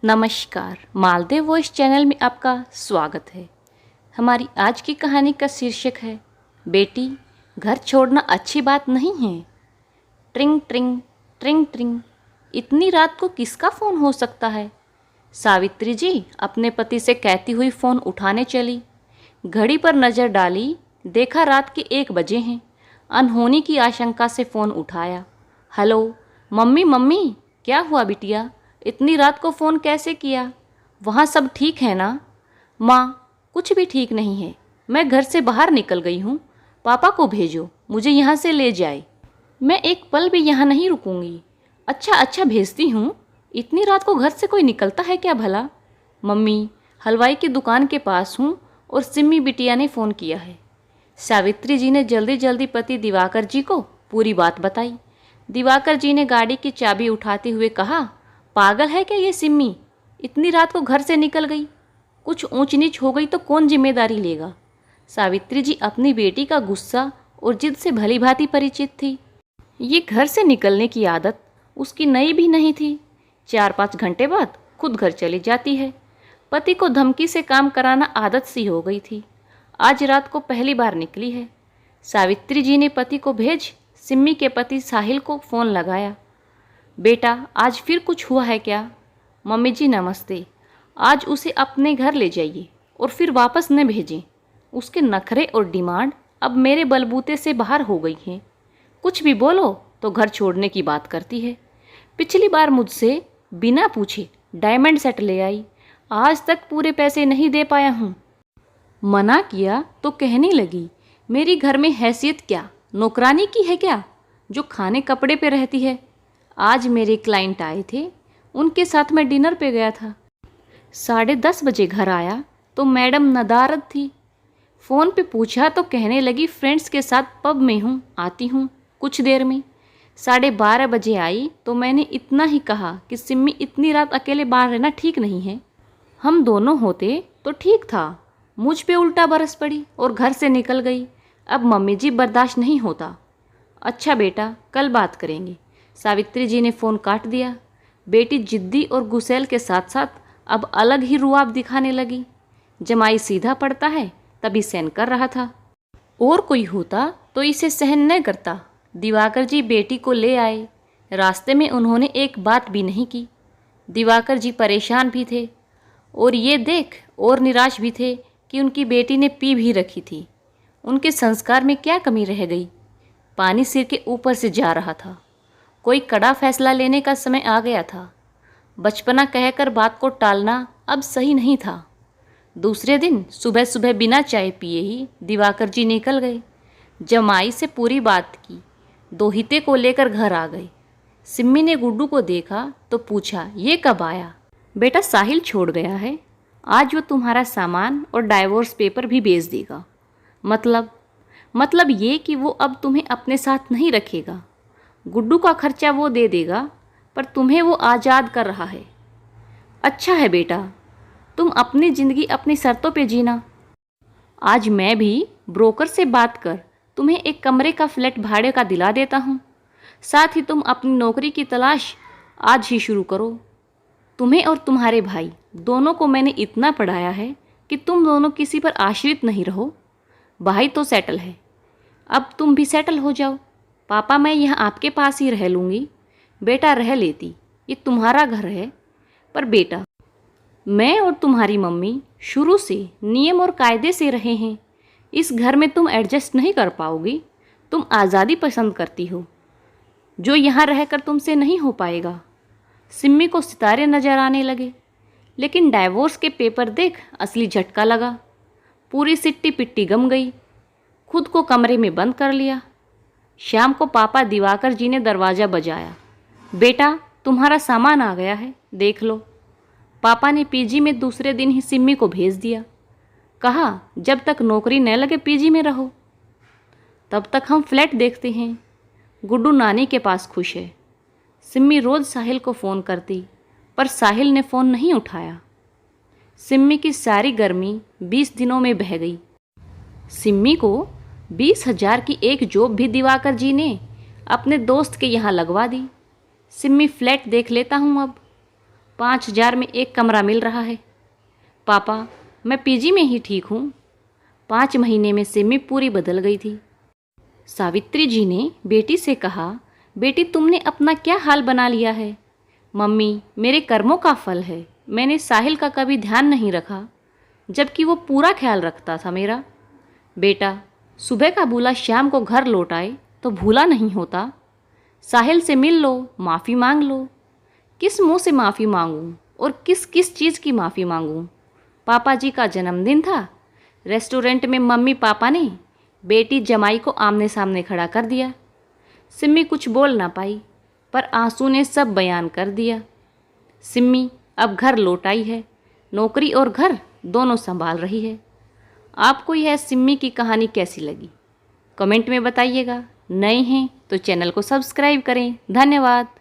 नमस्कार, Maldev voice channel में आपका स्वागत है। हमारी आज की कहानी का शीर्षक है बेटी, घर छोड़ना अच्छी बात नहीं है। ट्रिंग ट्रिंग ट्रिंग ट्रिंग, इतनी रात को किसका फ़ोन हो सकता है? सावित्री जी अपने पति से कहती हुई फ़ोन उठाने चली। घड़ी पर नज़र डाली, देखा रात के 1 बजे हैं। अनहोनी की आशंका से फ़ोन उठाया। हेलो मम्मी, मम्मी क्या हुआ बिटिया, इतनी रात को फ़ोन कैसे किया? वहाँ सब ठीक है ना? माँ, कुछ भी ठीक नहीं है। मैं घर से बाहर निकल गई हूँ। पापा को भेजो, मुझे यहाँ से ले जाए। मैं एक पल भी यहाँ नहीं रुकूंगी। अच्छा अच्छा, भेजती हूँ। इतनी रात को घर से कोई निकलता है क्या भला? मम्मी, हलवाई की दुकान के पास हूँ और सिम्मी बिटिया ने फ़ोन किया है। सावित्री जी ने जल्दी जल्दी पति दिवाकर जी को पूरी बात बताई। दिवाकर जी ने गाड़ी की चाबी उठाते हुए कहा, पागल है क्या ये सिम्मी? इतनी रात को घर से निकल गई। कुछ ऊंच नीच हो गई तो कौन जिम्मेदारी लेगा? सावित्री जी अपनी बेटी का गुस्सा और जिद से भली भांति परिचित थी। ये घर से निकलने की आदत उसकी नई भी नहीं थी। 4-5 घंटे बाद खुद घर चली जाती है। पति को धमकी से काम कराना आदत सी हो गई थी। आज रात को पहली बार निकली है। सावित्री जी ने पति को भेज सिम्मी के पति साहिल को फ़ोन लगाया। बेटा, आज फिर कुछ हुआ है क्या? मम्मी जी नमस्ते। आज उसे अपने घर ले जाइए और फिर वापस न भेजें। उसके नखरे और डिमांड अब मेरे बलबूते से बाहर हो गई हैं। कुछ भी बोलो तो घर छोड़ने की बात करती है। पिछली बार मुझसे बिना पूछे डायमंड सेट ले आई। आज तक पूरे पैसे नहीं दे पाया हूँ। मना किया तो कहने लगी, मेरी घर में हैसियत क्या, नौकरानी की है क्या, जो खाने कपड़े पे रहती है। आज मेरे क्लाइंट आए थे, उनके साथ मैं डिनर पे गया था। 10:30 बजे घर आया तो मैडम नदारद थी। फ़ोन पे पूछा तो कहने लगी, फ्रेंड्स के साथ पब में हूँ, आती हूँ कुछ देर में। 12:30 बजे आई तो मैंने इतना ही कहा कि सिम्मी, इतनी रात अकेले बाहर रहना ठीक नहीं है। हम दोनों होते तो ठीक था। मुझ पे उल्टा बरस पड़ी और घर से निकल गई। अब मम्मी जी बर्दाश्त नहीं होता। अच्छा बेटा, कल बात करेंगे। सावित्री जी ने फ़ोन काट दिया। बेटी जिद्दी और गुस्सैल के साथ साथ अब अलग ही रुआब दिखाने लगी। जमाई सीधा पड़ता है तभी सहन कर रहा था, और कोई होता तो इसे सहन न करता। दिवाकर जी बेटी को ले आए। रास्ते में उन्होंने एक बात भी नहीं की। दिवाकर जी परेशान भी थे और ये देख और निराश भी थे कि उनकी बेटी ने पी भी रखी थी। उनके संस्कार में क्या कमी रह गई? पानी सिर के ऊपर से जा रहा था। कोई कड़ा फैसला लेने का समय आ गया था। बचपना कहकर बात को टालना अब सही नहीं था। दूसरे दिन सुबह सुबह बिना चाय पिए ही दिवाकर जी निकल गए। जमाई से पूरी बात की। दोहिते को लेकर घर आ गए। सिम्मी ने गुड्डू को देखा तो पूछा, ये कब आया? बेटा, साहिल छोड़ गया है। आज वो तुम्हारा सामान और डाइवोर्स पेपर भी भेज देगा। मतलब ये कि वो अब तुम्हें अपने साथ नहीं रखेगा। गुड्डू का खर्चा वो दे देगा, पर तुम्हें वो आज़ाद कर रहा है। अच्छा है बेटा, तुम अपनी ज़िंदगी अपनी शर्तों पे जीना। आज मैं भी ब्रोकर से बात कर तुम्हें एक कमरे का फ्लैट भाड़े का दिला देता हूँ। साथ ही तुम अपनी नौकरी की तलाश आज ही शुरू करो। तुम्हें और तुम्हारे भाई दोनों को मैंने इतना पढ़ाया है कि तुम दोनों किसी पर आश्रित नहीं रहो। भाई तो सेटल है, अब तुम भी सेटल हो जाओ। पापा, मैं यहाँ आपके पास ही रह लूँगी। बेटा, रह लेती, ये तुम्हारा घर है। पर बेटा, मैं और तुम्हारी मम्मी शुरू से नियम और कायदे से रहे हैं। इस घर में तुम एडजस्ट नहीं कर पाओगी। तुम आज़ादी पसंद करती हो, जो यहाँ रहकर तुमसे नहीं हो पाएगा। सिम्मी को सितारे नजर आने लगे, लेकिन डाइवोर्स के पेपर देख असली झटका लगा। पूरी सिट्टी पिट्टी गम गई। खुद को कमरे में बंद कर लिया। शाम को पापा दिवाकर जी ने दरवाज़ा बजाया। बेटा, तुम्हारा सामान आ गया है, देख लो। पापा ने पीजी में दूसरे दिन ही सिम्मी को भेज दिया। कहा, जब तक नौकरी न लगे पीजी में रहो, तब तक हम फ्लैट देखते हैं। गुड्डू नानी के पास खुश है। सिम्मी रोज़ साहिल को फ़ोन करती, पर साहिल ने फ़ोन नहीं उठाया। सिम्मी की सारी गर्मी 20 दिनों में बह गई। सिम्मी को 20,000 की एक जॉब भी दिवाकर जी ने अपने दोस्त के यहाँ लगवा दी। सिम्मी, फ्लैट देख लेता हूँ अब। 5,000 में एक कमरा मिल रहा है। पापा, मैं पीजी में ही ठीक हूँ। 5 महीने में सिमी पूरी बदल गई थी। सावित्री जी ने बेटी से कहा, बेटी तुमने अपना क्या हाल बना लिया है। मम्मी, मेरे कर्मों का फल है। मैंने साहिल का कभी ध्यान नहीं रखा, जबकि वो पूरा ख्याल रखता था मेरा। बेटा, सुबह का भूला शाम को घर लौट आए तो भूला नहीं होता। साहिल से मिल लो, माफ़ी मांग लो। किस मुंह से माफ़ी मांगूं और किस किस चीज़ की माफ़ी मांगूं। पापा जी का जन्मदिन था। रेस्टोरेंट में मम्मी पापा ने बेटी जमाई को आमने सामने खड़ा कर दिया। सिम्मी कुछ बोल ना पाई, पर आंसू ने सब बयान कर दिया। सिम्मी अब घर लौट आई है, नौकरी और घर दोनों संभाल रही है। आपको यह सिम्मी की कहानी कैसी लगी, कमेंट में बताइएगा। नए हैं तो चैनल को सब्सक्राइब करें। धन्यवाद।